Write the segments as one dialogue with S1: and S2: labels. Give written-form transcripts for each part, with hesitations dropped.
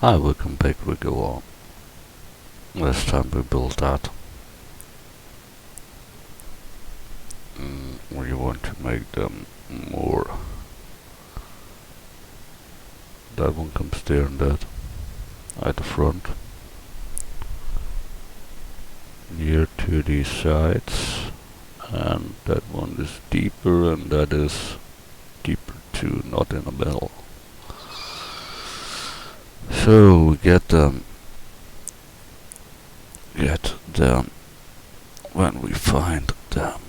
S1: Hi, welcome back, we go on. Last time we built that. We want to make them more. That one comes there and that. At the front. Near to these sides. And that one is deeper and that is deeper too, not in the middle. So we get them when we find them.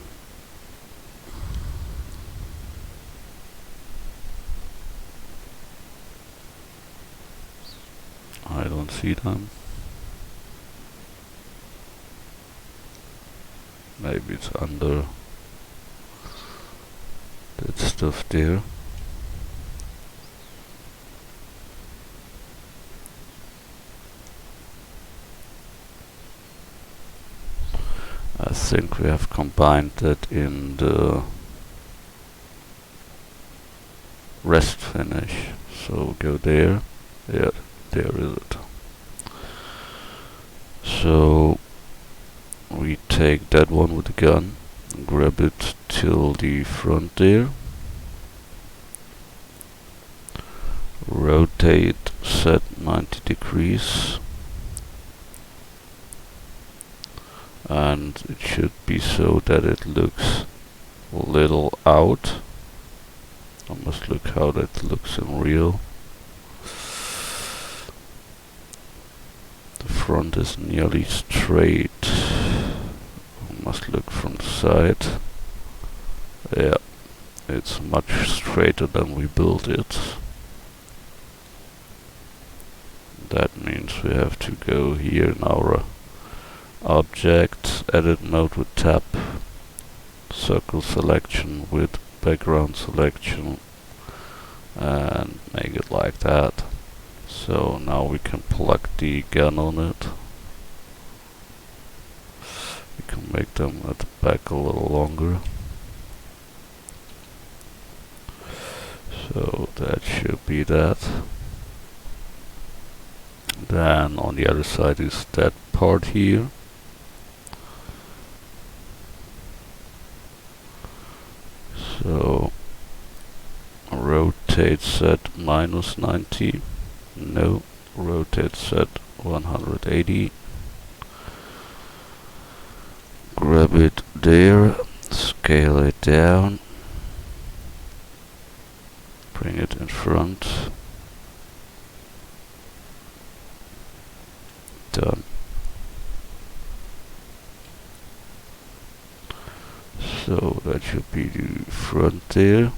S1: I don't see them. Maybe it's under that stuff there. I think we have combined that in the rest finish. So go there. Yeah, there is it. So we take that one with the gun, grab it till the front there, rotate, set 90 degrees, and it should be so that it looks a little out. I must look how that looks in real. The front is nearly straight. I must look from the side. Yeah, it's much straighter than we built it. That means we have to go here in our object, edit mode with tab, circle selection with background selection, and make it like that. So now we can plug the gun on it. We can make them at the back a little longer. So that should be that. Then on the other side is that part here. So rotate set -90. No, rotate set 180. Grab it there, scale it down, bring it in front. Done. So that should be the front there.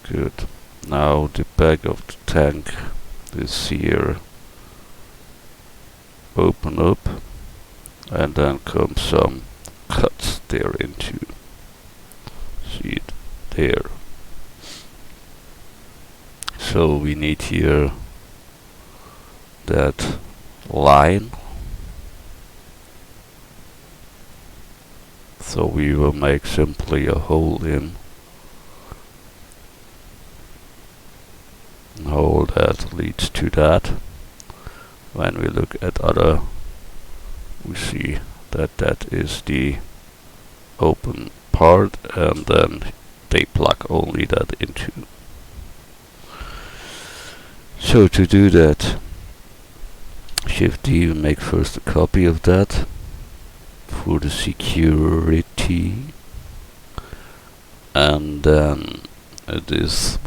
S1: Good. Now the back of the tank is here. Open up, and then come some cuts there into. See it there. So we need here that line. So we will make simply a hole in. Hole that leads to that. When we look at other, we see that that is the open part, and then they plug only that into. So to do that, Shift D, we make first a copy of that for the security, and then it is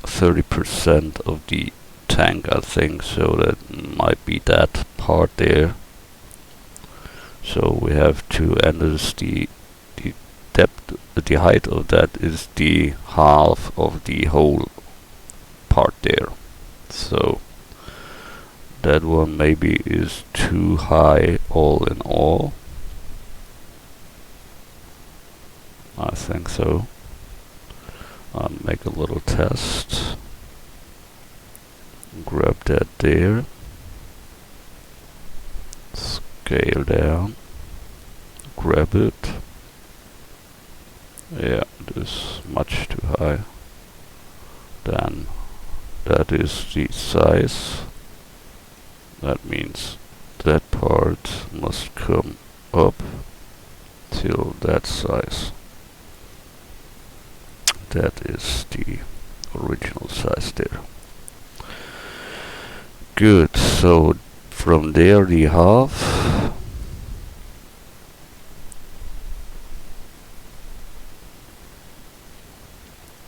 S1: 30% of the tank, I think, so that might be that part there. So we have to enter the depth, the height of that is the half of the whole part there. So that one maybe is too high all in all. I think so. I'll make a little test. Grab that there. Scale down. Grab it. Yeah, it is much too high. that is the size. That means that part must come up till that size. That is the original size there. Good, so from there the half.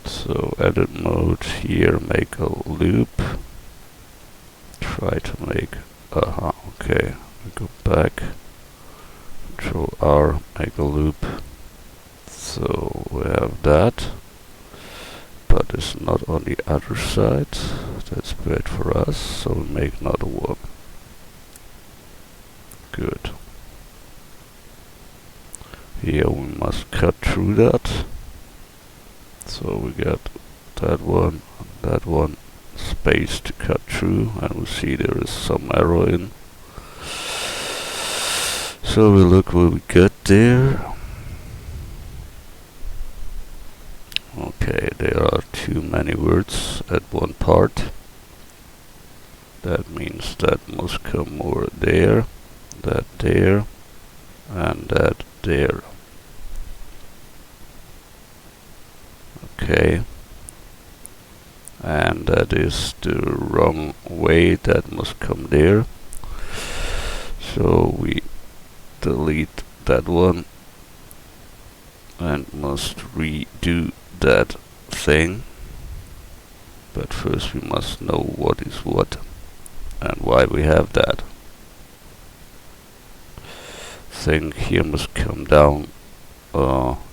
S1: So edit mode here, make a loop. Try to make, okay, we go back, Control R, make a loop. So we have that, but it's not on the other side. That's bad for us, so we make another one. Good. Here we must cut through that. So we got that one, space to cut through, and we see there is some error in. So we look what we get there. Okay, there are too many words at one part. That means that must come more there, that there, and that there. Okay. And that is the wrong way, that must come there. So we delete that one and must redo that thing. But first we must know what is what and why we have that. Thing here must come down,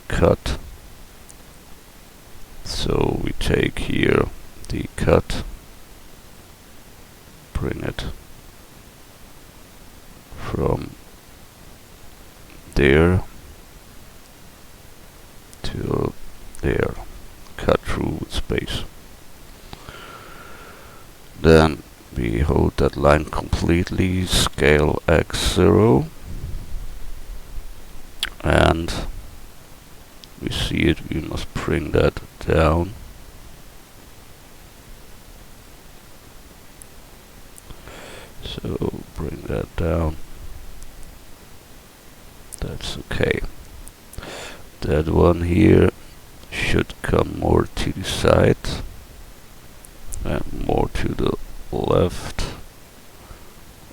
S1: cut. So we take here the cut, bring it from there to there, cut through with space. Then we hold that line completely, scale x0, and we see it, we must bring that down. So bring that down. That's okay. That one here should come more to the side and more to the left,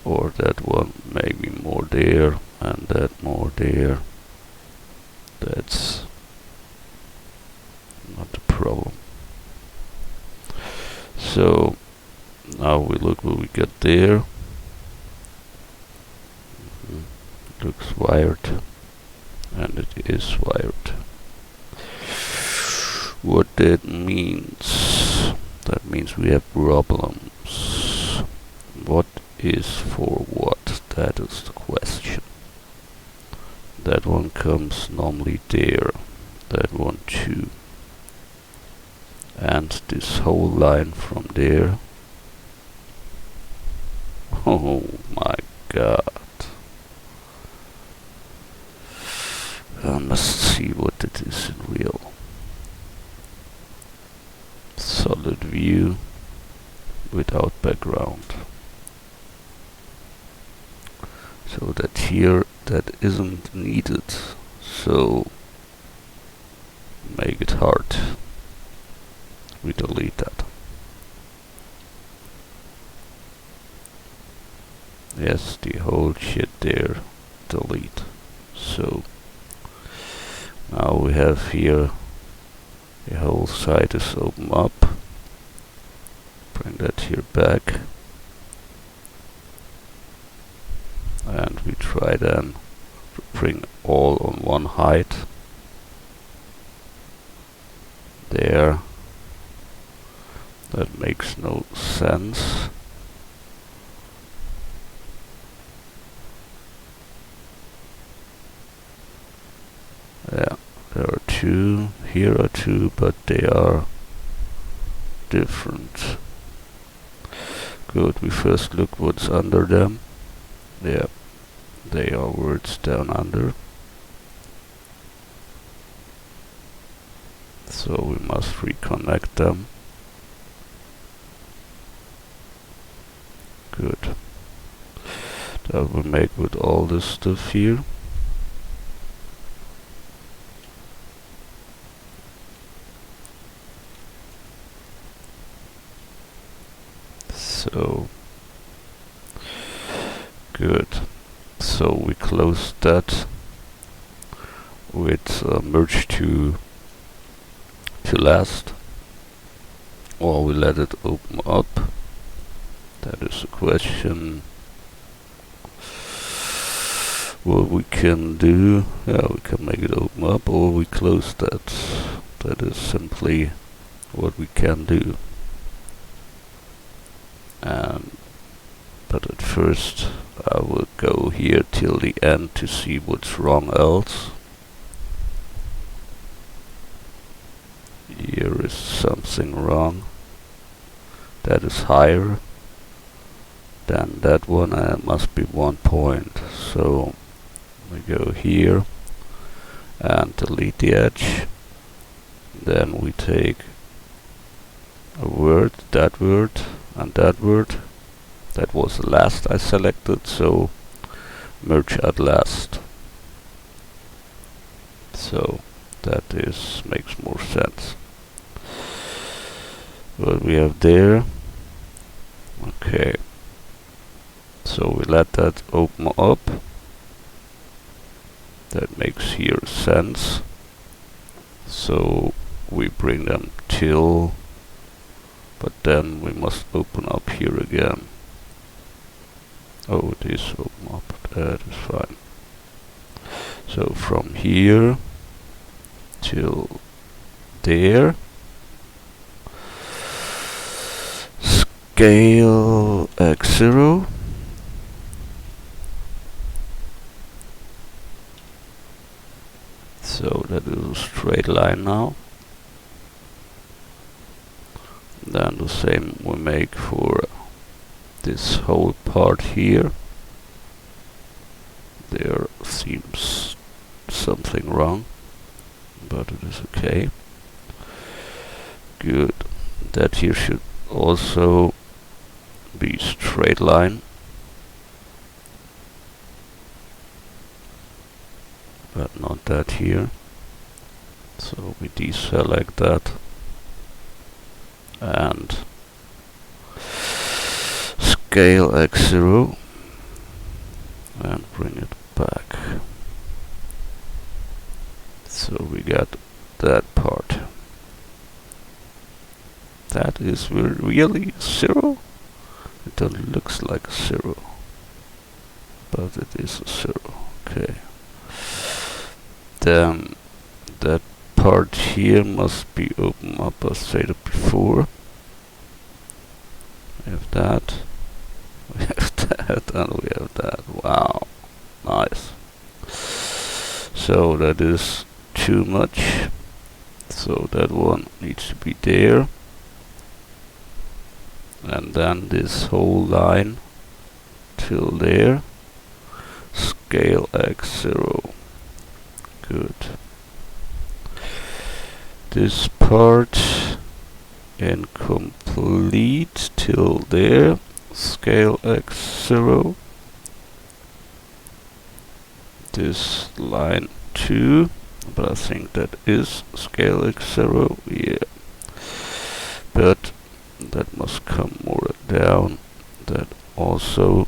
S1: or that one maybe more there and that more there. That's not the problem. So now we look what we get there. Looks wired, and it is wired. What that means? That means we have problems. What is for what? That is the question. That one comes normally there. That one too. And this whole line from there. Oh my god. I must see what it is in real. Solid view without background. So that here, that isn't needed. So make it hard. We delete that. Yes, the whole shit there, delete. So now we have here the whole side is open up. Bring that here back. And we try then to bring all on one height. There. That makes no sense. Yeah, there are two, here are two, but they are different. Good, we first look what's under them. Yeah, they are words down under. So we must reconnect them. Good. That will make with all this stuff here. So good. So we close that with merge to last, or we let it open up. That is a question. What we can do, yeah, we can make it open up, or we close that. That is simply what we can do. But at first I will go here till the end to see what's wrong else. Here is something wrong. That is higher than that one, and it must be 1 point. So we go here and delete the edge. Then we take a word, and that word. That was the last I selected, so merge at last. So that makes more sense. What we have there. Okay. So we let that open up. That makes here sense. So we bring them till, but then we must open up here again. Oh, it is open up. That is fine. So from here till there. Scale x0. So that is a straight line now. Then the same we make for this whole part here. There seems something wrong, but it is okay. Good. That here should also be straight line, but not that here. So we deselect that and scale x0 and bring it back. So we got that part. That is really 0? It don't looks like a 0, but it is a 0. Okay. Then that part here must be open up as stated before. We have that. We have that, and we have that. Wow, nice. So that is too much. So that one needs to be there. And then this whole line till there. Scale x0. Good. This part incomplete till there. Scale x0. This line 2, but I think that is scale x0. Yeah, but that must come more down. That also,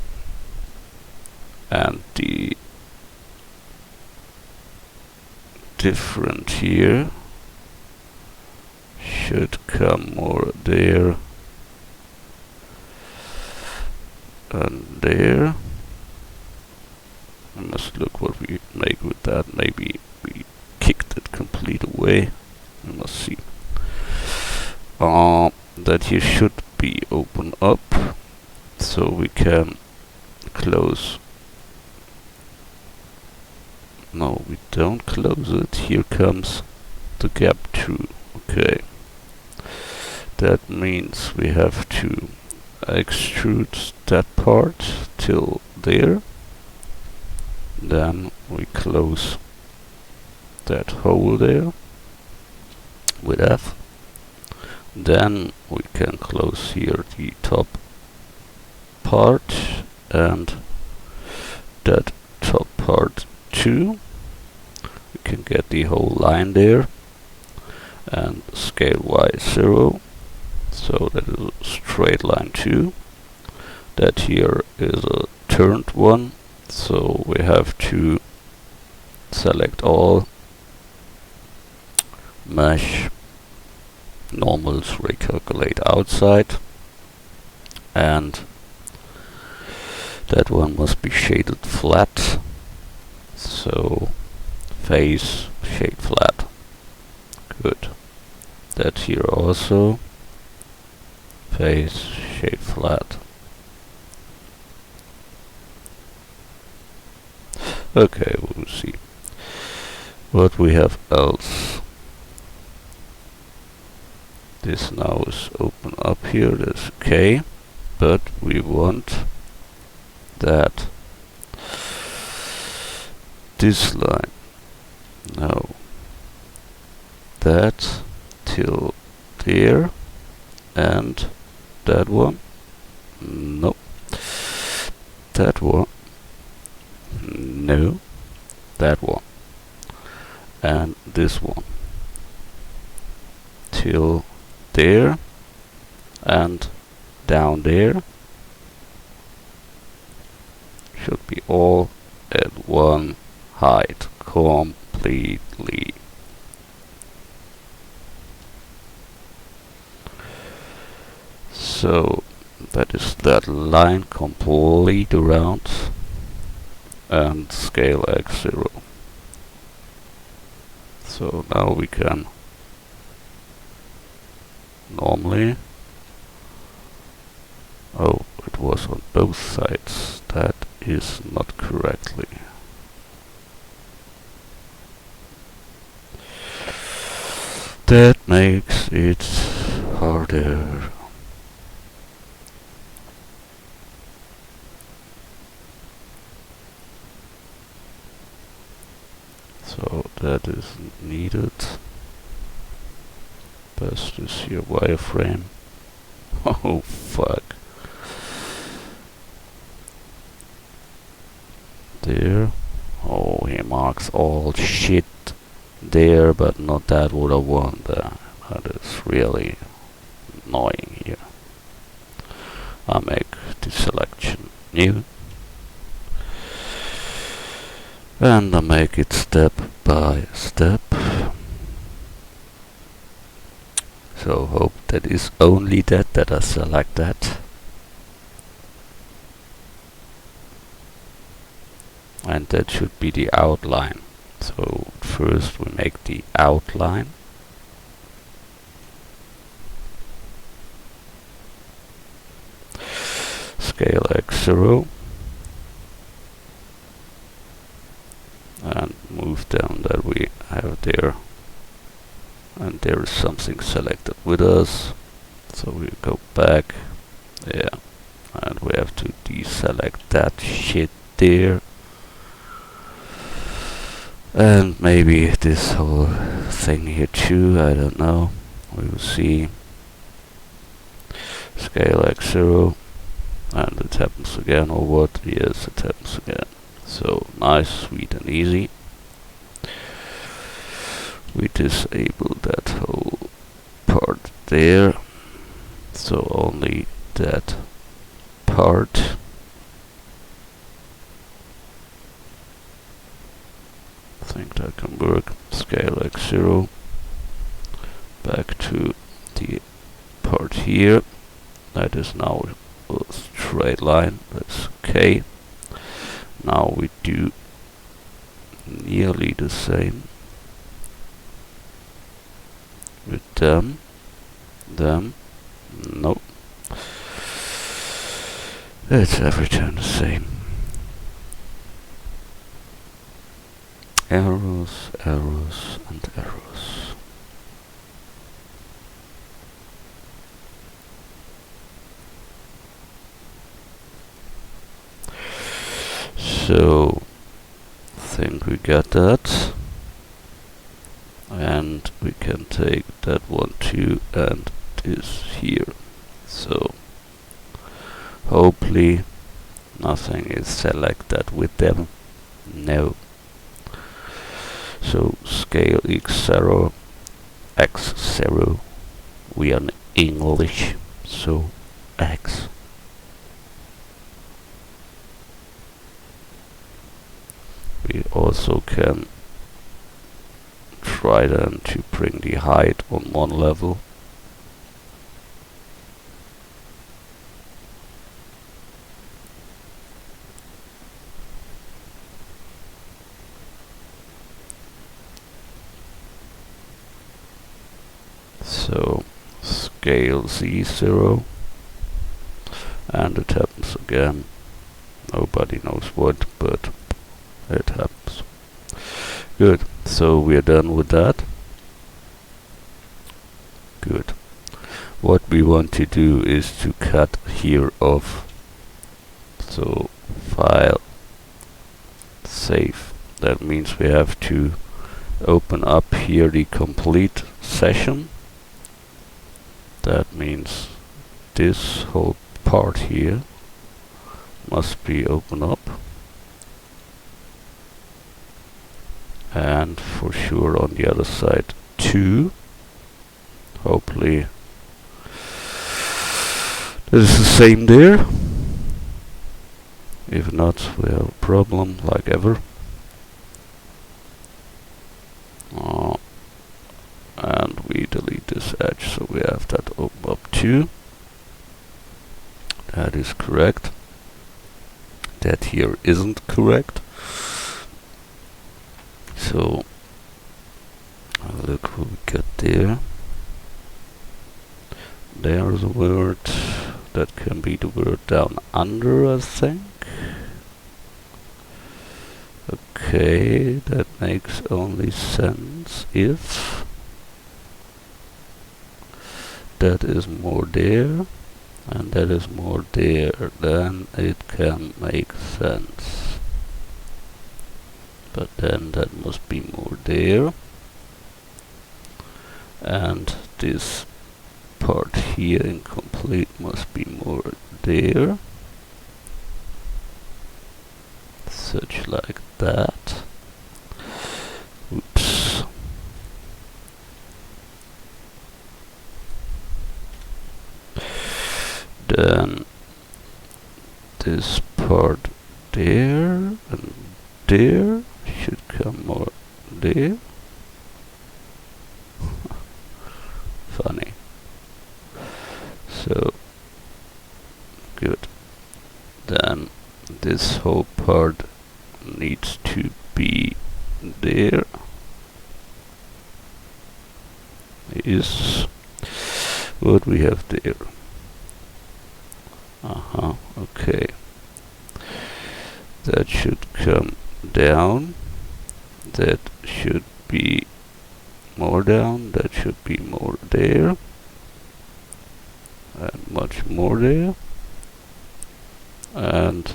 S1: and the different here should come more there and there. I must look what we make with that. Maybe we kicked it complete away. We must see. That here should be open up, so we can close. No, we don't close it. Here comes the gap through. Okay. That means we have to extrude that part till there. Then we close that hole there with F. Then we can close here the top part and that top part too. We can get the whole line there, and scale y 0, so that is a straight line too. That here is a turned one, so we have to select all, mesh, normals recalculate outside, and that one must be shaded flat, so face shade flat. Good. That here also, face shade flat. Okay, we'll see what we have else. This now is open up here, that's okay, but we want that this line, no, that till there, and that one, no, that one, no, that one, and this one till there and down there. Should be all at one height completely. So that is that line complete around, and scale x0. So now we can normally, oh, it was on both sides, that is not correctly. That makes it harder. So that is needed. Best is here wireframe. Oh fuck. There. Oh, he marks all shit there, but not that what I want there. That is really annoying here. I make the selection new, and I make it step by step. So hope that is only that I select that. And that should be the outline. So first we make the outline. Scale x0. And move down that we have there. And there is something selected with us. So we go back. Yeah. And we have to deselect that shit there. And maybe this whole thing here too, I don't know. We will see. Scale x0. And it happens again, or what? Yes, it happens again. So nice, sweet and easy. We disable that whole part there. So only that part. I think that can work. Scale x0. Back to the part here. That is now a straight line. That's okay. Now we do nearly the same with them. Nope. It's every time the same. Arrows, arrows, and arrows. So, I think we got that. And we can take that one too, and this here. So, hopefully nothing is selected with them. No. So scale x0, x0. We are in English, so x. We also can try then to bring the height on one level. So scale z0, and it happens again. Nobody knows what, but it happens. Good, so we are done with that. Good. What we want to do is to cut here off. So file, save. That means we have to open up here the complete session. That means this whole part here must be open up, and for sure on the other side too. Hopefully it is the same there. If not, we have a problem like ever. And we delete this edge, so we have that open up too. That is correct. That here isn't correct. So look what we got there. There's a word. That can be the word down under, I think. Okay, that makes only sense if that is more there and that is more there, then it can make sense. But then that must be more there, and this part here incomplete must be more there, such like that. Oops. Then this part there and there should come more there. Funny. So good. Then this whole part needs to be there. Is what we have there. Okay. That should come down. That should be more down. That should be more there. And much more there. And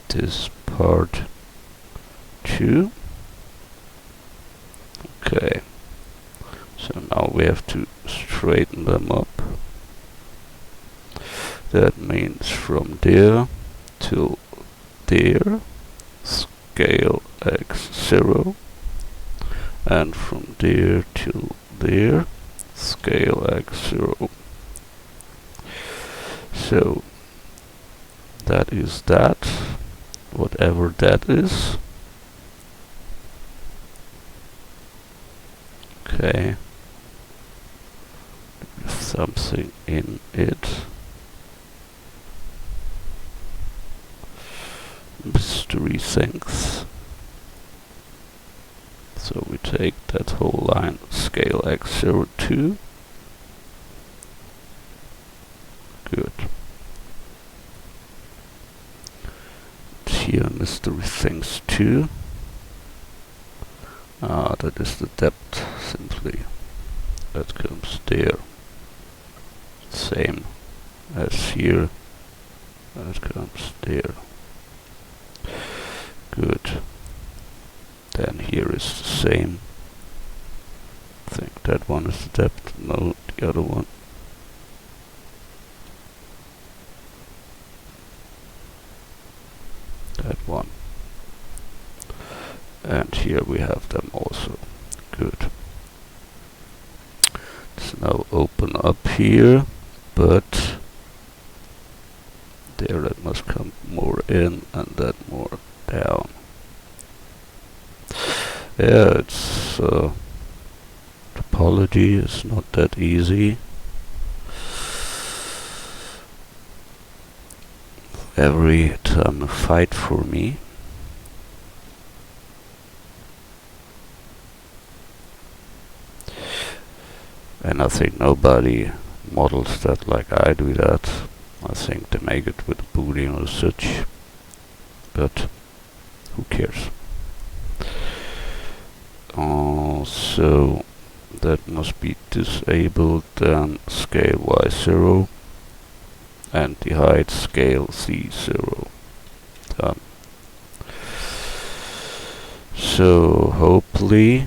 S1: this part too. Okay. So now we have to straighten them up. That means from there to there, scale x0, and from there to there, scale x0. So that is that, whatever that is. Okay, there's something in it. Mystery things. So we take that whole line, scale x02. Good. Here mystery things too. That is the depth simply. That comes there. Same as here. That comes there. Good. Then here is the same. I think that one is the depth. No, the other one. here we have them also. Good. Let's now open up here, but there that must come more in and that more down. Yeah, it's topology is not that easy. Every time a fight for me. And I think nobody models that like I do that. I think they make it with Boolean or such, but who cares? So that must be disabled, then scale y0 and the height scale c0. Done. So hopefully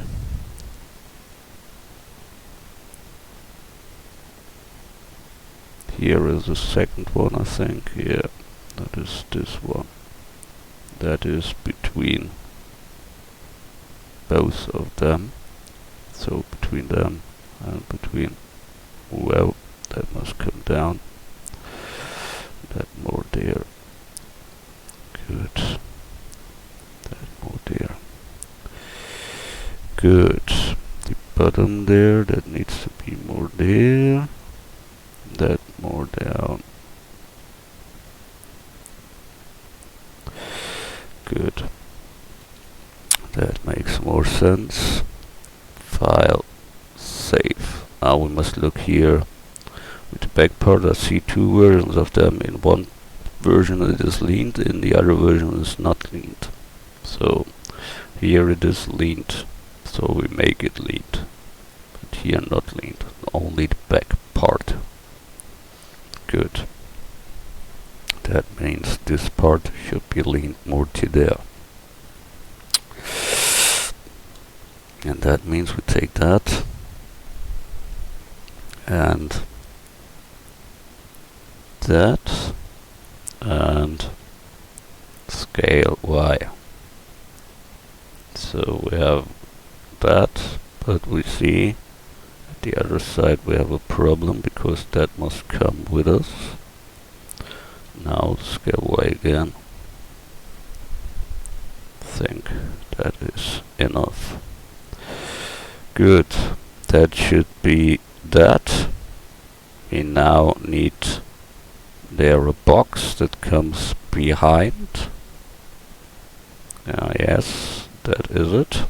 S1: here is the second one, I think. Yeah, that is this one. That is between both of them. So between them and between, well, that must come down. That more there. Good. That more there. Good. The bottom there, that needs to be more there. That more down. Good. That makes more sense. File, save. Now we must look here with the back part. I see two versions of them. In one version it is leaned, in the other version it is not leaned. So here it is leaned, so we make it leaned. But here not leaned, only the back part. Good. That means this part should be leaned more to there. And that means we take that and that and scale y. So we have that, but we see at the other side we have a problem because that must come with us. Now scale y again. Think that is enough. Good. That should be that. We now need there a box that comes behind. Yes, that is it.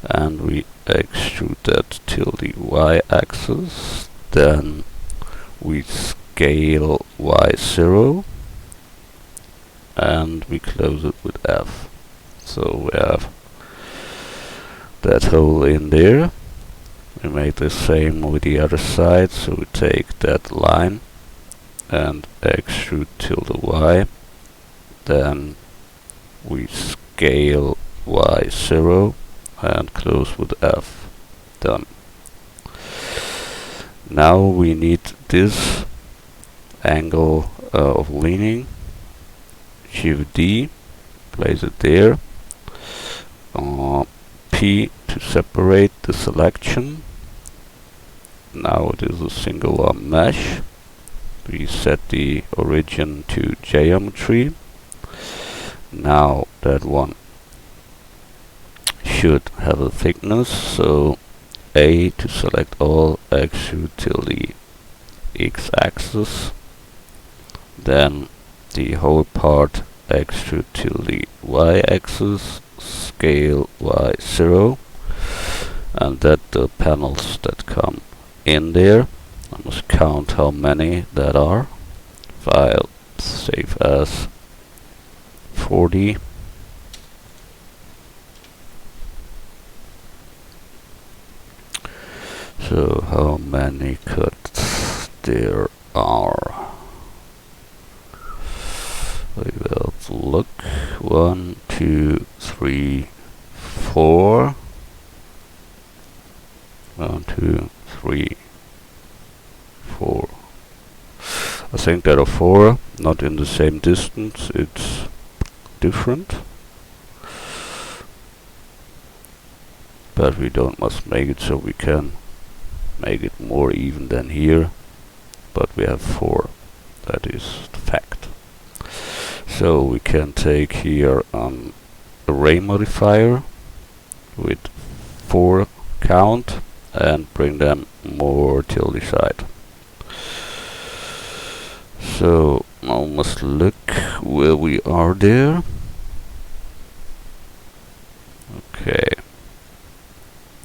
S1: And we extrude that till the y-axis. Then we scale y0 and we close it with F. So we have that hole in there. We make the same with the other side, so we take that line and extrude till the y. Then we scale y0 and close with F. Done. Now we need this angle of leaning. Shift D, place it there. P to separate the selection. Now it is a singular mesh. We set the origin to geometry. Now that one should have a thickness, so A to select all, extrude till the x-axis. Then the whole part extrude till the y-axis, scale y0, and that the panels that come in there. I must count how many that are. File, save as 40. So how many cuts there are? We will look. 1, 2, 3, 4. 1, 2, 3, 4. I think there are 4, not in the same distance, it's different. but we don't must make it so we can make it more even than here, but we have 4. That is the fact. So we can take here an array modifier with 4 count and bring them more till the side. So now must look where we are there. Okay,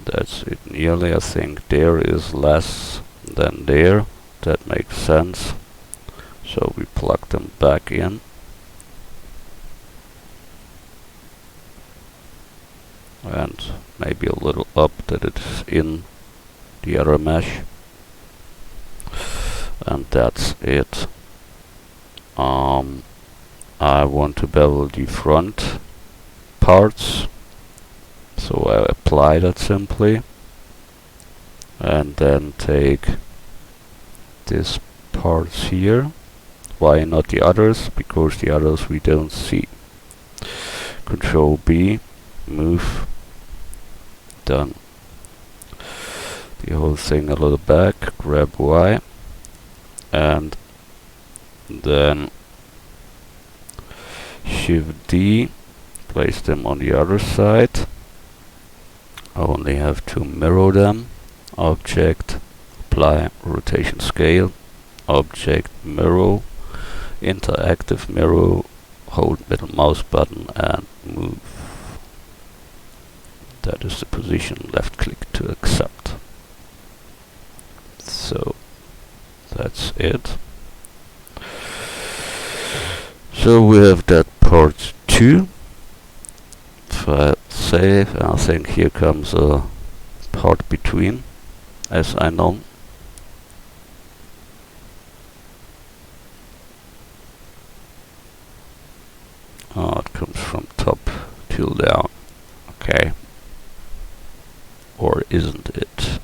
S1: that's it nearly. I think there is less than there. That makes sense. So we plug them back in. And maybe a little up that it's in the other mesh. And that's it. I want to bevel the front parts, so I apply that simply, and then take this parts here. Why not the others? Because the others we don't see. Control B, move, done. The whole thing a little back, grab Y, and then Shift D, place them on the other side. I only have to mirror them. Object, apply rotation scale, object mirror, interactive mirror, hold middle mouse button and move. That is the position, left click to accept. So that's it. So we have that part 2. File save. I think here comes a part between, as I know. Oh, it comes from top till down. Okay. Or isn't it?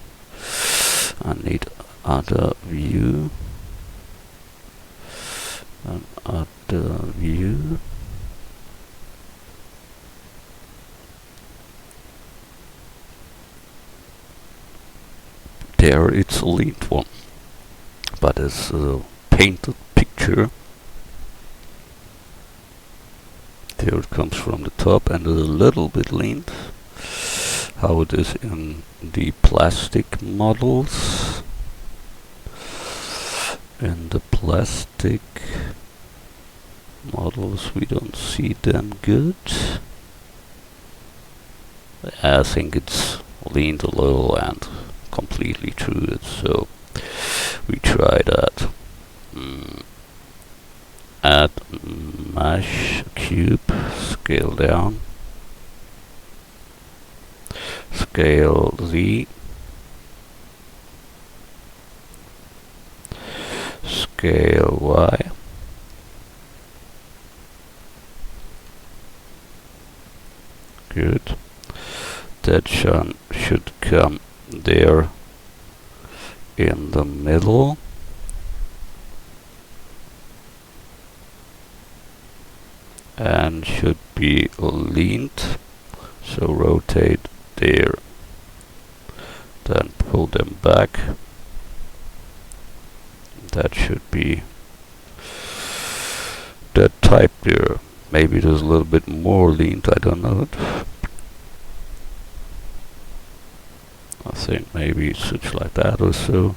S1: I need other view. Another view. There it's a leaned one, but it's a painted picture. There it comes from the top and is a little bit leaned. How it is in the plastic models. In the plastic models we don't see them good. I think it's leaned a little and completely through it, so we try that. Add mesh cube, scale down, scale Z, scale Y, good. That should come there in the middle. And should be leaned, so rotate there, then pull them back. That should be that type there. Maybe it is a little bit more leaned, I don't know it. I think maybe it's such like that or so.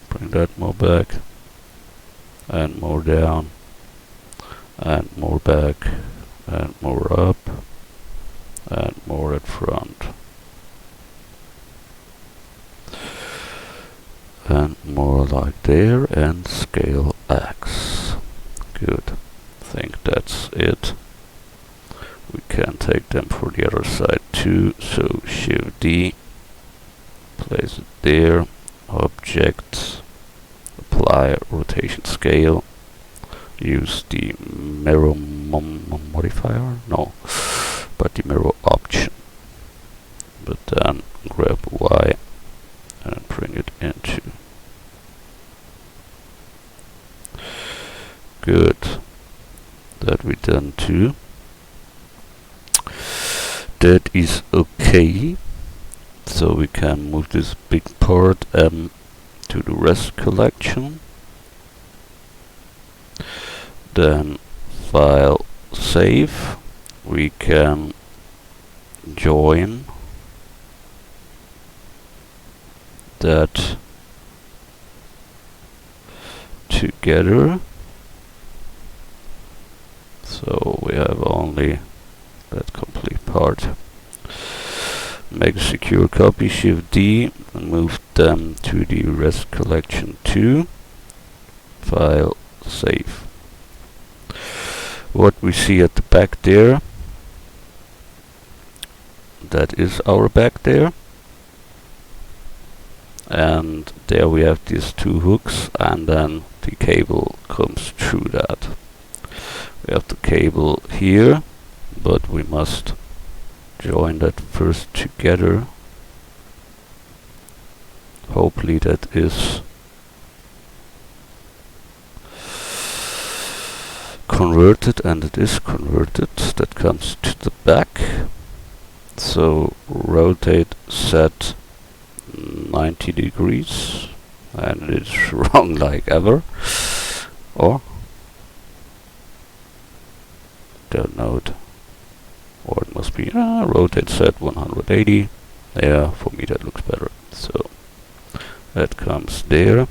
S1: Bring that more back and more down and more back and more up and more at front and more like there, and scale X. Good. I think that's it. We can take them for the other side too, so Shift D, place it there, object, apply rotation scale, use the mirror modifier, no, but the mirror option, but then grab Y and bring it into. Good. That we done too. That is okay. So we can move this big part M to the rest collection. Then file save. We can join that together. So we have only that complete part. Make a secure copy, Shift D, and move them to the rest collection 2. File save. What we see at the back there, that is our back there. And there we have these 2 hooks, and then the cable comes through that. We have the cable here, but we must join that first together. Hopefully that is converted, and it is converted. That comes to the back. So rotate set 90 degrees, and it's wrong like ever. Or don't know it. Or it must be rotate set 180. Yeah, for me that looks better. So that comes there.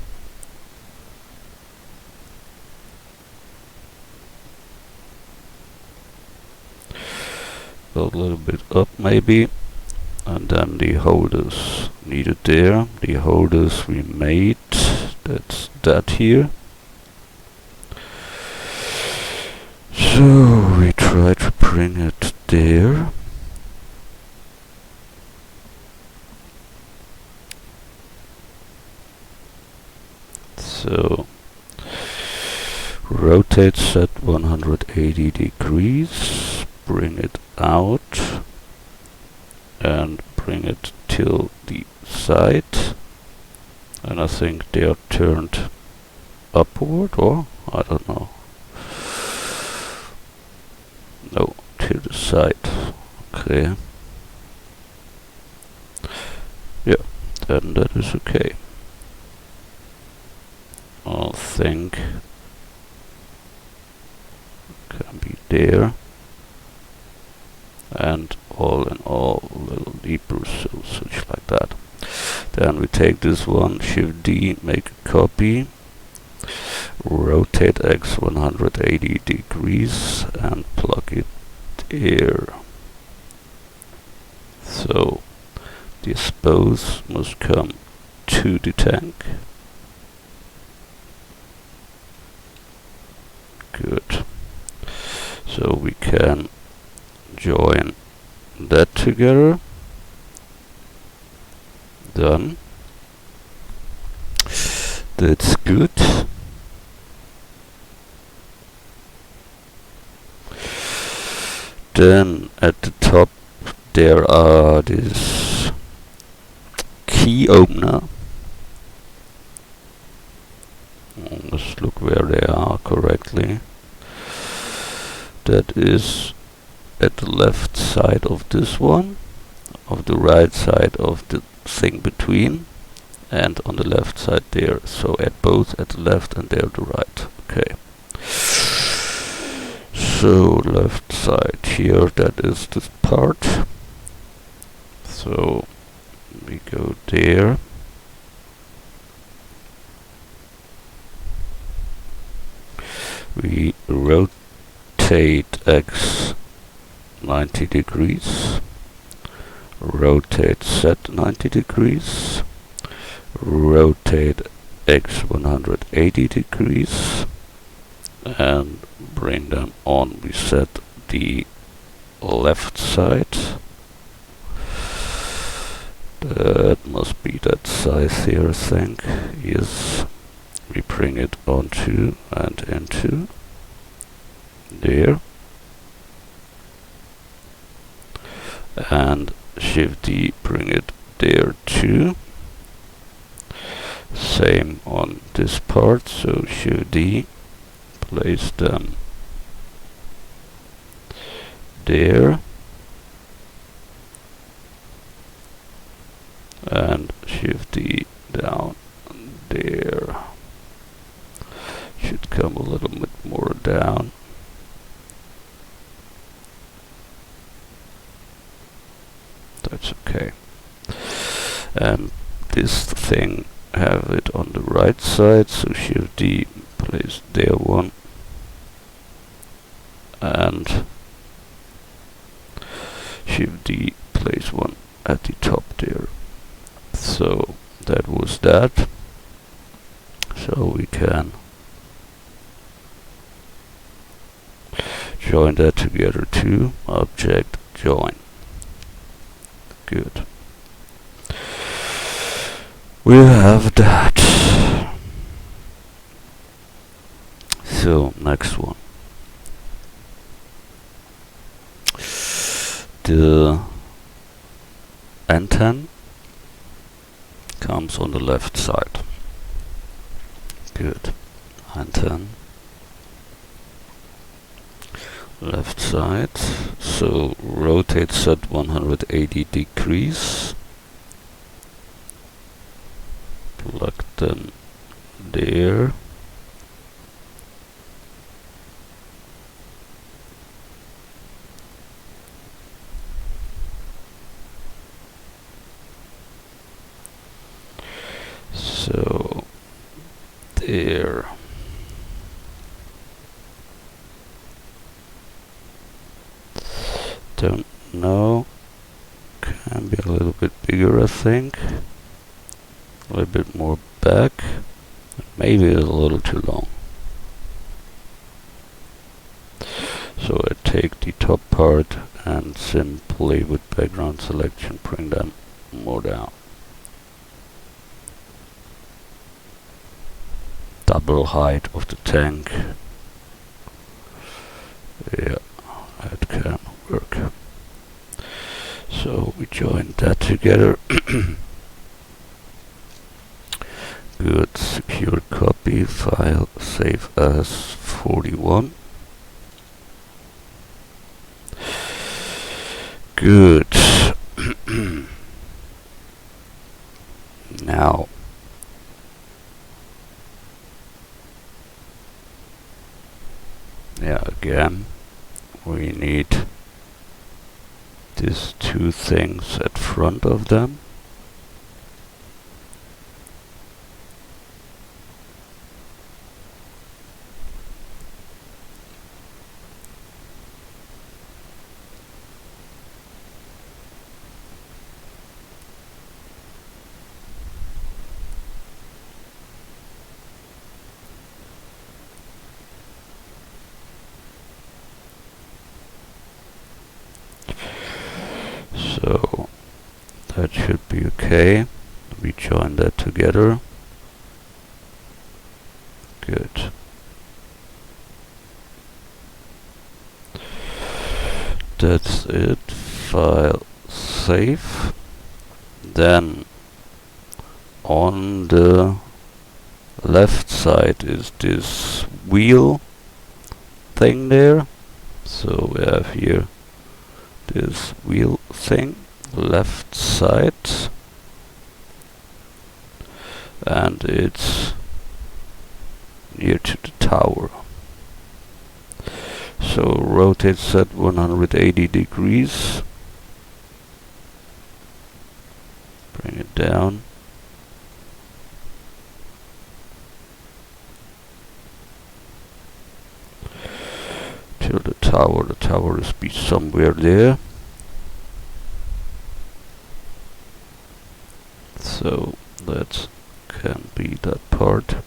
S1: Go a little bit up maybe. And then the holders needed there. The holders we made. That's that here. So we try to bring it there. So rotate set 180 degrees, bring it out and bring it till the side, and I think they are turned upward, or I don't know. No, to the side. Okay. Yeah, then that is okay. I think can be there, and all in all a little deeper, so such like that. Then we take this one, Shift D, make a copy, rotate X 180 degrees and plug it here. So this both must come to the tank. Good. So we can join that together. Done. That's good. Then at the top there are this key opener. Let's look where they are correctly. That is at the left side of this one, of the right side of the thing between, and on the left side there. So at both at the left and there the right. Okay. So left side here, that is this part. So we go there. We rotate X 90 degrees, rotate Z 90 degrees, rotate X 180 degrees, and bring them on. We set the left side. That must be that size here, I think. Yes. We bring it onto and into there, and Shift D, bring it there too. Same on this part, so Shift D, place them there. come a little bit more down. That's okay. And this thing, have it on the right side, so Shift D, place there one, and Shift D, place one at the top there. So that was that. So we can join that together too. Object join. Good. We have that. So next one. The antenna comes on the left side. Good. Antenna. Left side. So rotate set 180 degrees. Plug them there. So there. Don't know. Can be a little bit bigger, I think. A little bit more back. Maybe it's a little too long. So I take the top part and simply with background selection bring them more down. Double height of the tank. Yeah, that can work. So we join that together. Good. Secure copy file, save as 41. Good. Now again we need these two things at front of them. So that should be okay. We join that together. Good. That's it. File, save. Then on the left side is this wheel thing there. So we have here this wheel thing, left side, and it's near to the tower. So rotate set 180 degrees, bring it down. Till the tower is be somewhere there. So that can be that part.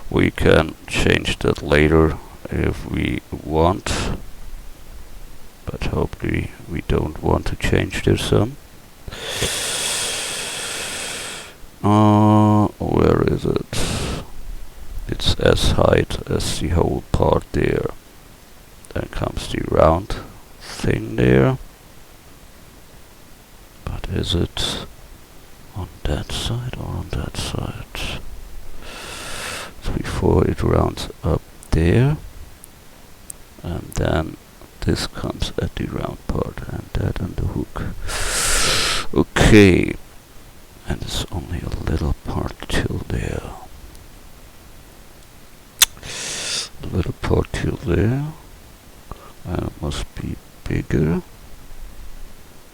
S1: We can change that later if we want, but hopefully we don't want to change this some. Where is it? It's as height as the whole part there. Then comes the round thing there. But is it on that side or on that side? So before it rounds up there, and then this comes at the round part, and that on the hook. Okay, and it's only a little part till there. there, and it must be bigger,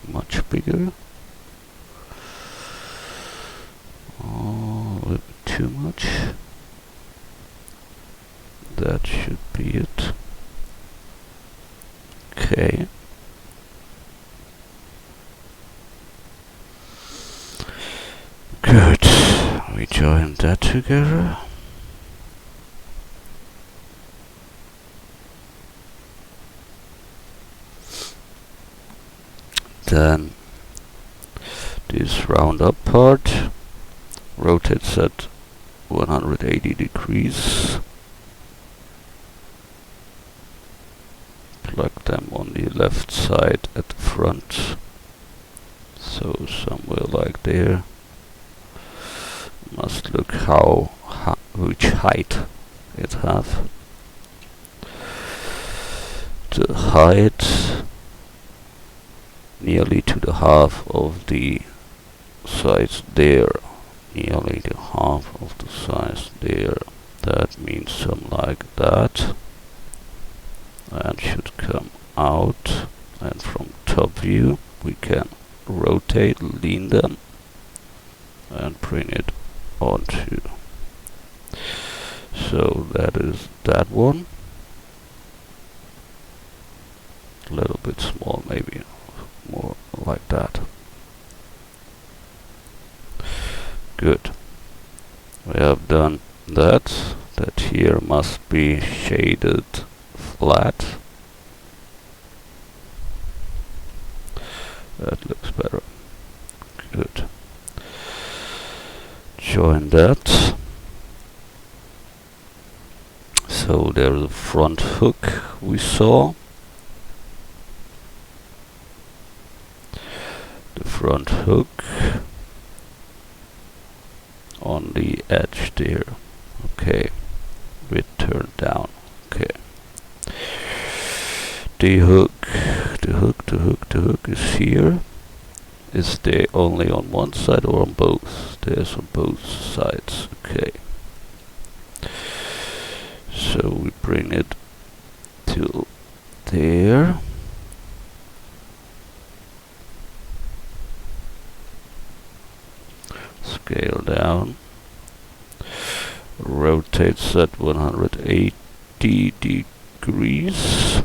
S1: much bigger. Oh, a little bit too much. That should be it. Okay. Good. We join that together. Then this round up part rotates at 180 degrees. Plug them on the left side at the front. So somewhere like there. Must look which height it have. The height nearly to the half of the size there. Nearly the half of the size there. That means something like that. And should come out. And from top view we can rotate, lean them, and bring it onto. So that is that one. A little bit small, maybe more like that. Good. We have done that. That here must be shaded flat. That looks better. Good. Join that. So there's a front hook we saw. The front hook on the edge there. Okay. Width turned down. Okay. The hook is here. Is there only on one side or on both? There's on both sides. Okay. So we bring it to there. Scale down. Rotates at 180 degrees.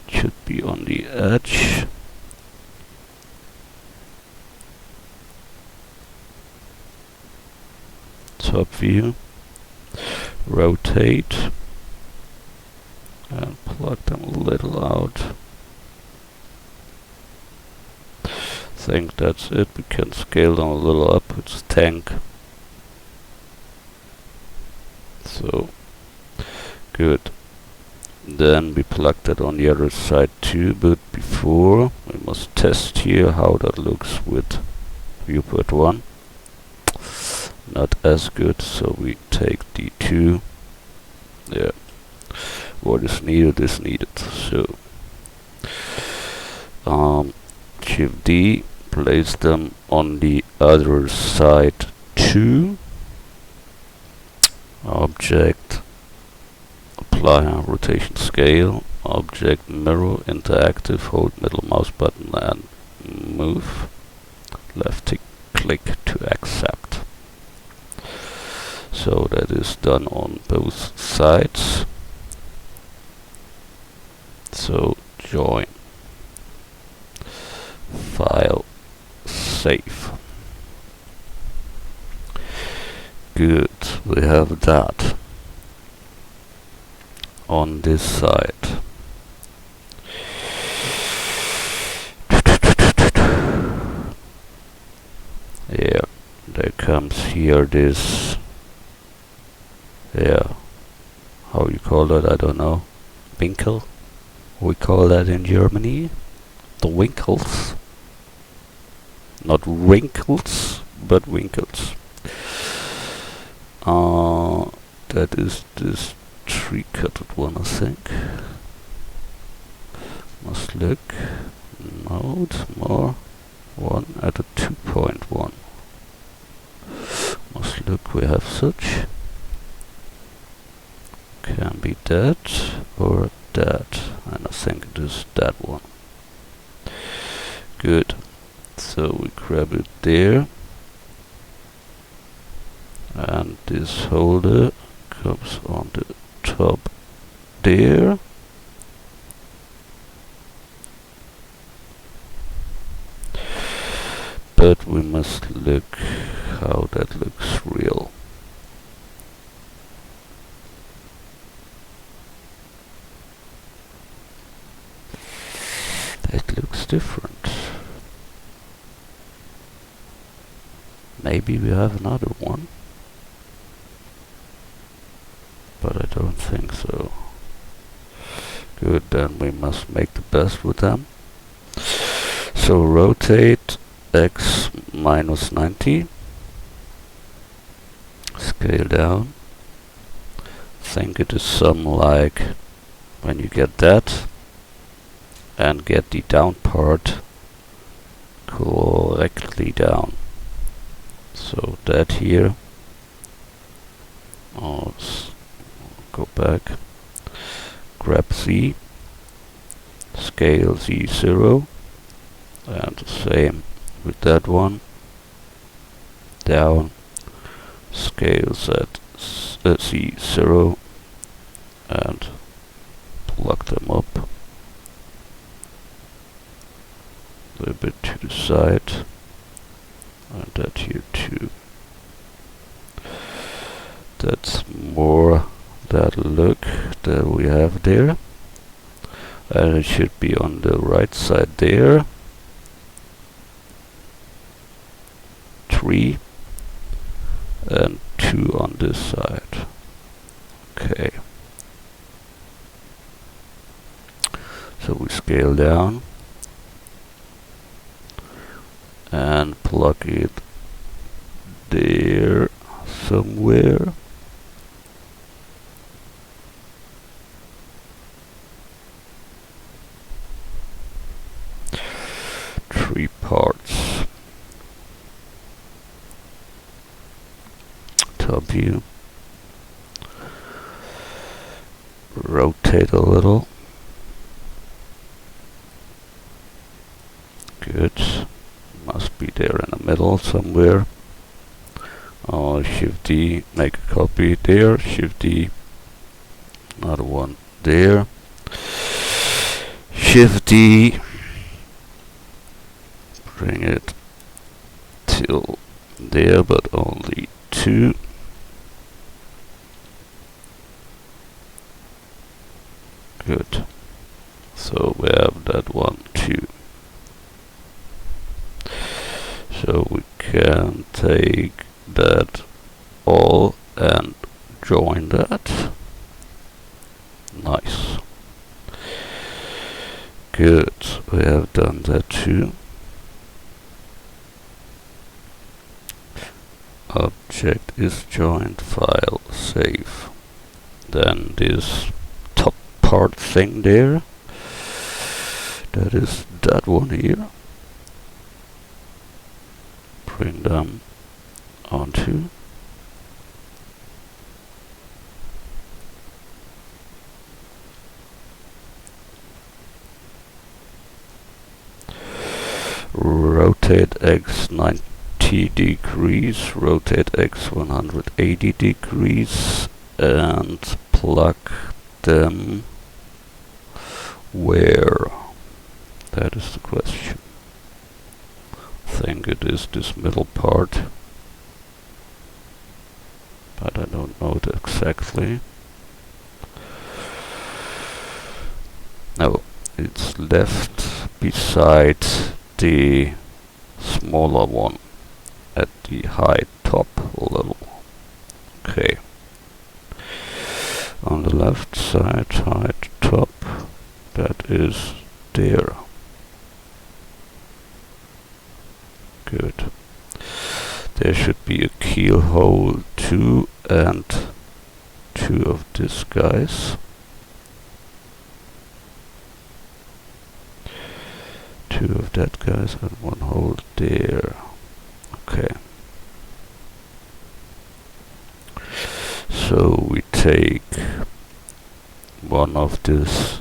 S1: Should be on the edge. Top view. Rotate. And plug them a little out. Think that's it. We can scale them a little up. It's tank. So good. Then we plug that on the other side too, but before we must test here how that looks with viewport 1. Not as good, so we take D2. Yeah. What is needed is needed. So Shift D, place them on the other side too. Object, apply a rotation scale, object mirror, interactive, hold middle mouse button and move. Left click to accept. So that is done on both sides. So join. File, save. Good, we have that on this side. Yeah, there comes here this, yeah, how you call that, I don't know, Winkel, we call that in Germany, the winkles, not wrinkles, but winkles. That is this tree-cutted one, I think. Must look. No, it's more. One at a 2.1. Must look, we have such. Can be that or that? And I think it is that one. Good. So we grab it there. And this holder comes on the top there. But we must look how that looks real. That looks different. Maybe we have another one, but I don't think so. Good, then we must make the best with them. So rotate x minus 90. Scale down. Think it is something like when you get that and get the down part correctly down. So that here. Go back. Grab Z. Scale Z0. And the same with that one. Down. Scale Z0. And plug them up. A little bit to the side. And that here too. That's more that look that we have there. And it should be on the right side there. 3 and 2 on this side. Okay. So we scale down and plug it there somewhere. Three parts. Top view. Rotate a little. Good. Must be there in the middle somewhere. Shift D, make a copy there. Shift D, another one there. Shift D, bring it till there, but only 2. Good. So we have that one too. So we can take that all and join that. Nice. Good. We have done that too. Object is joined, file, save. Then this top part thing there. That is that one here. Bring them onto. Rotate X 90 degrees, rotate X 180 degrees, and plug them where? That is the question. I think it is this middle part, but I don't know it exactly. No, it's left beside the smaller one at the high top level. Okay. On the left side, high top, that is there. Good. There should be a keyhole 2 and 2 of these guys. 2 of that guys and 1 hole there. Okay. So we take one of these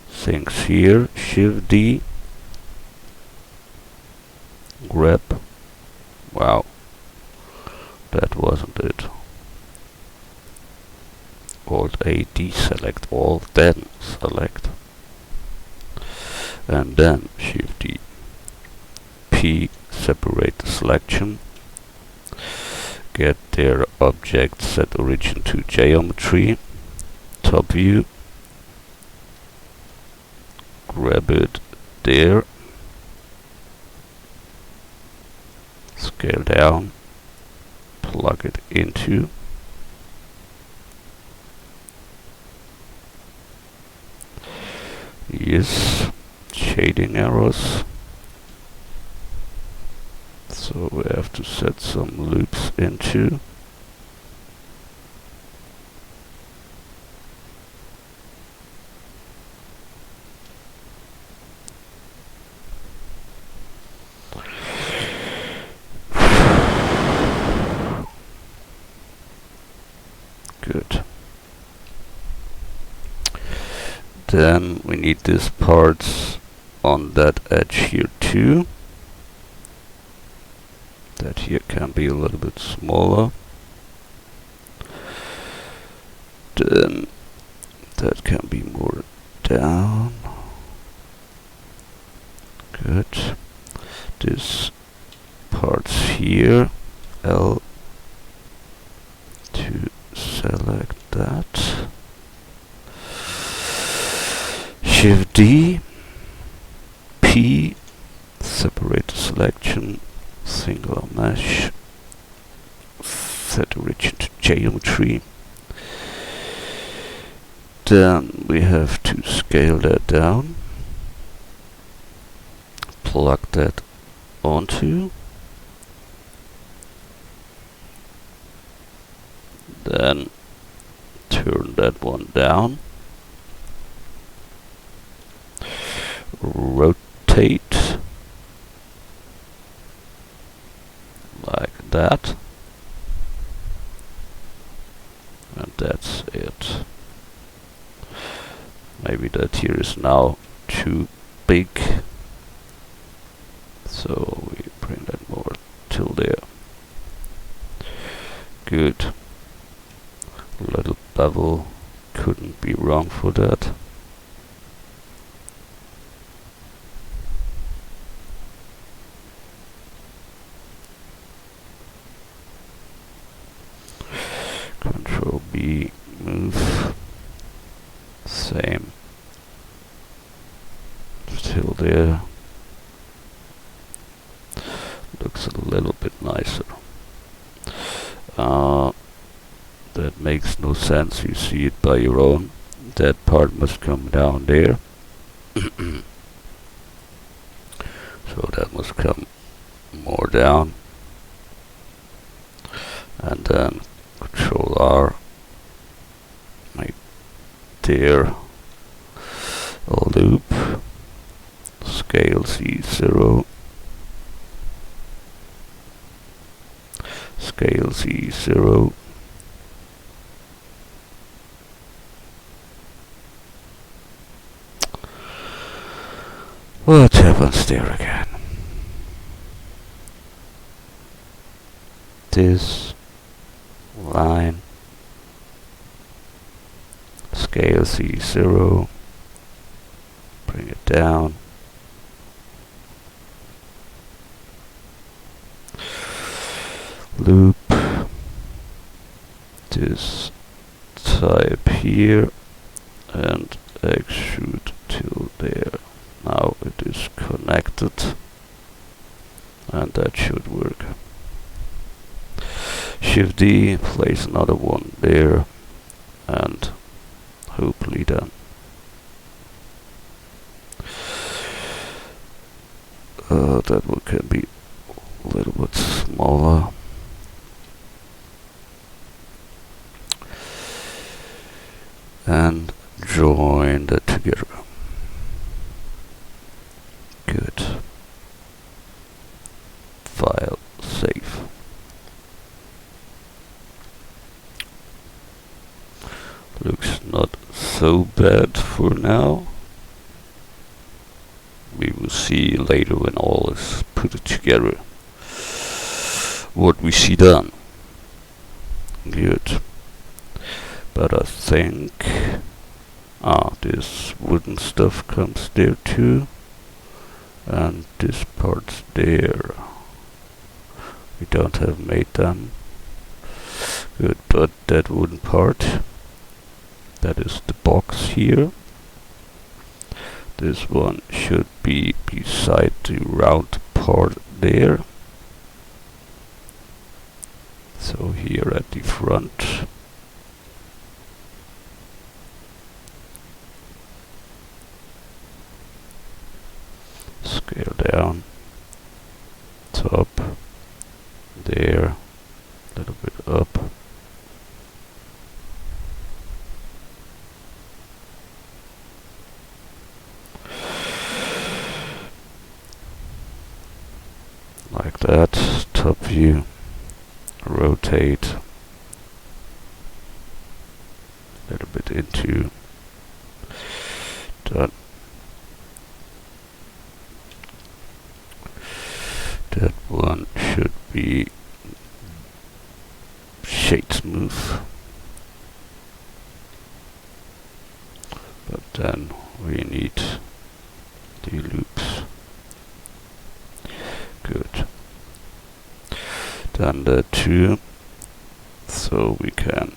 S1: things here, Shift D, grab, wow, that wasn't it. Alt A, deselect all, then select, and then Shift D, P, separate the selection, get their object, set origin to geometry, top view, grab it there, scale down, plug it into, yes, shading arrows, so we have to set some loops into, good. Then we need these parts on that edge here too. That here can be a little bit smaller. Then that can be more down. Good. This parts here, L to select that. Shift D, P, separate the selection, singular mesh, set origin to geometry. Then we have to scale that down, plug that onto, then turn that one down, rotate like that, and that's it. Maybe that here is now too big, so we bring that more till there. Good. Little bevel, couldn't be wrong for that. Control B, move, same, still there, looks a little bit nicer. That makes no sense, you see it by your own, that part must come down there, so that must come more down, and then Control R, make there a loop, scale Z0, scale Z0, what happens there again? This line, scale Z0, bring it down, loop, this type here, and extrude till there. Now it is connected, and that should work. Shift D, place another one there, and hopefully then. That one can be a little bit smaller. And join that together. Good. File, save. Looks not so bad for now. We will see later when all is put together what we see done. Good. But I think this wooden stuff comes there too, and this part's there. We don't have made them. Good, but that wooden part, that is the box here. This one should be beside the round part there. So here at the front. Scale down. Top. There. A little bit up. Like that. Top view. Rotate. A little bit into. Done. That one should be shade smooth, but then we need the loops. Good. Done that too, so we can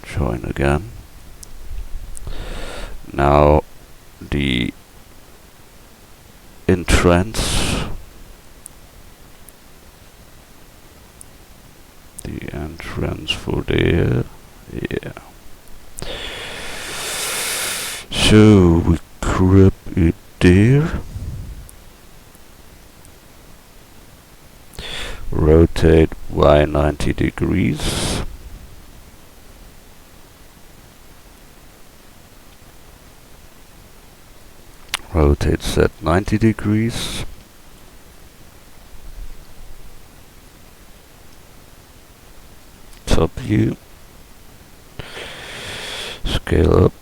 S1: join again. Now the entrance. The entrance for there, yeah. So we grab it there. Rotate Y 90 degrees. Rotate Z 90 degrees. Top view, scale up,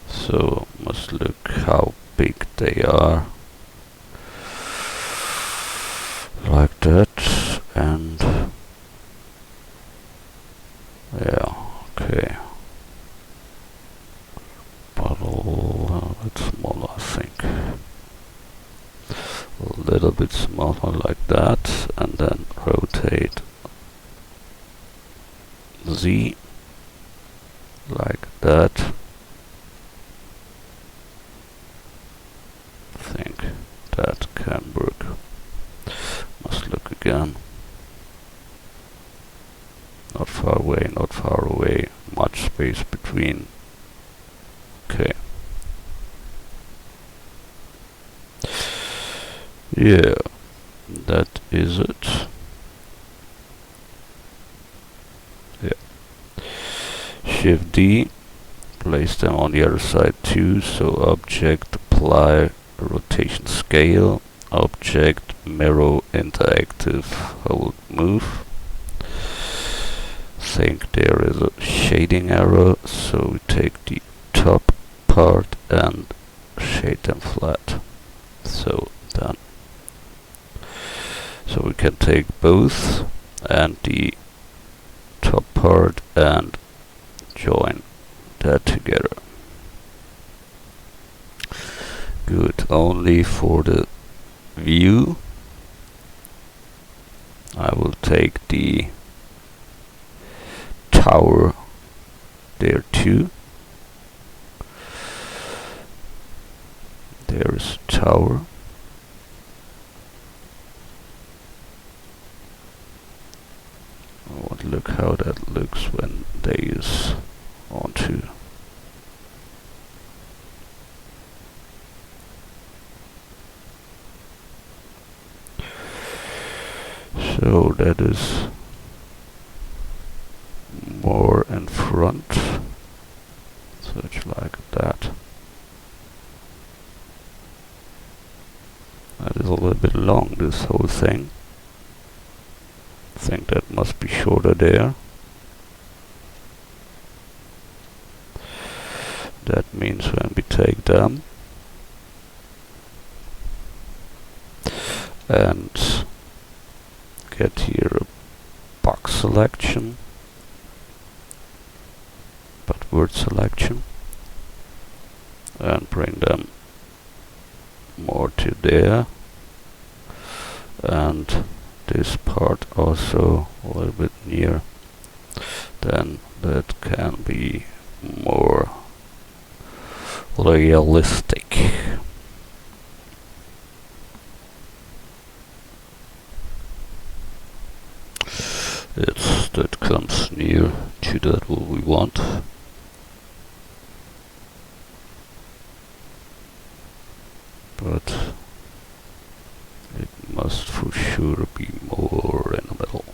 S1: so must look how big they are, like that, and yeah, okay, but a little bit smaller I think. A little bit smaller like that, and then rotate Z like that. I think that can work. Must look again. Not far away, not far away. Much space between. Okay. Yeah, that is it. Yeah. Shift D, place them on the other side too. So object, apply, rotation scale, object, mirror, interactive, hold, move. Think there is a shading error, so we take the top part and shade them flat. So done. So we can take both and the top part and join that together. Good. Only for the view I will take the tower there too. There is a tower. Oh, look how that looks when they is onto. So that is more in front, such like that. That is a little bit long, this whole thing. I think that must be shorter there. That means when we take them and get here a box selection, but word selection, and bring them more to there, and this part also a little bit near, then that can be more realistic. That comes near to that what we want. But it must for sure be more in the middle.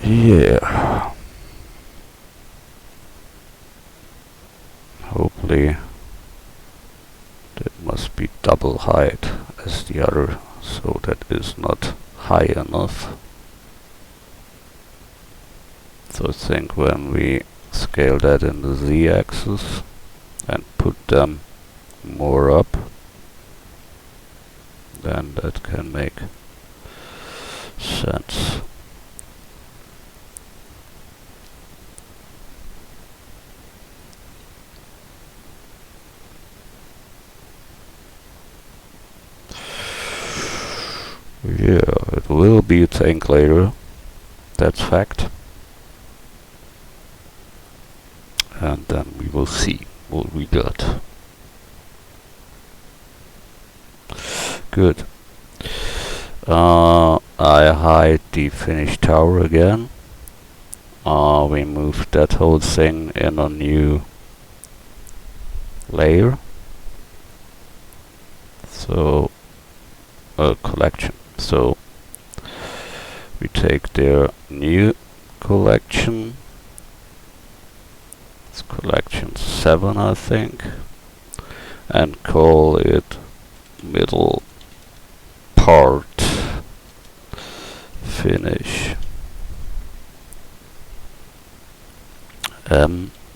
S1: Yeah. Hopefully that must be double height as the other, so that is not high enough. So I think when we scale that in the z-axis and put them more up, then that can make sense. Yeah, it will be a tank later, that's fact. And then we will see what we got. Good. I hide the finished tower again. We move that whole thing in a new layer. So, a collection. So, we take their new collection. It's collection 7, I think, and call it middle part finish.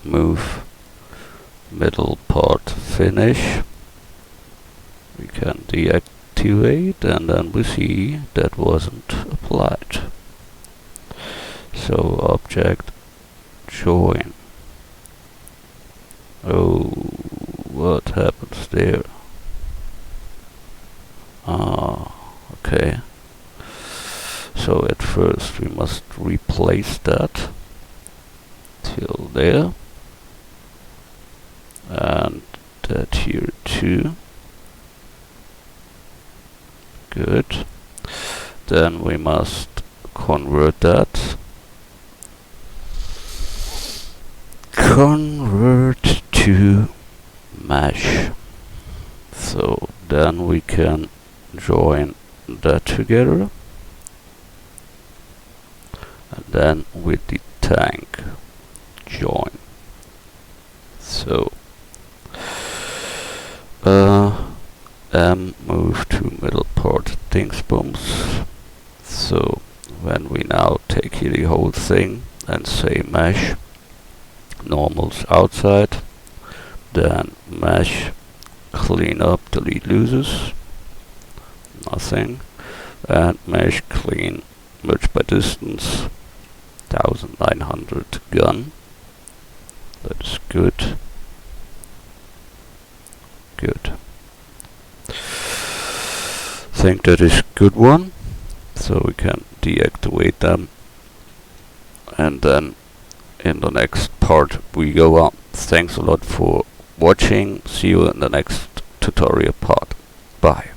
S1: Move middle part finish. We can deactivate, and then we see that wasn't applied. So object join. Oh, what happens there? Ah, okay. So at first we must replace that till there, and that here too. Good. Then we must convert that. Convert to mesh. So then we can join that together, and then with the tank join. So move to middle part dingsbums. So when we now take here the whole thing and say mesh, normals outside, then mesh, clean up, delete losers, nothing, and mesh clean, merge by distance, 1900 gun. That is good. Good. Think that is good one. So we can deactivate them, and then in the next part we go on. Thanks a lot for watching. See you in the next tutorial part. Bye.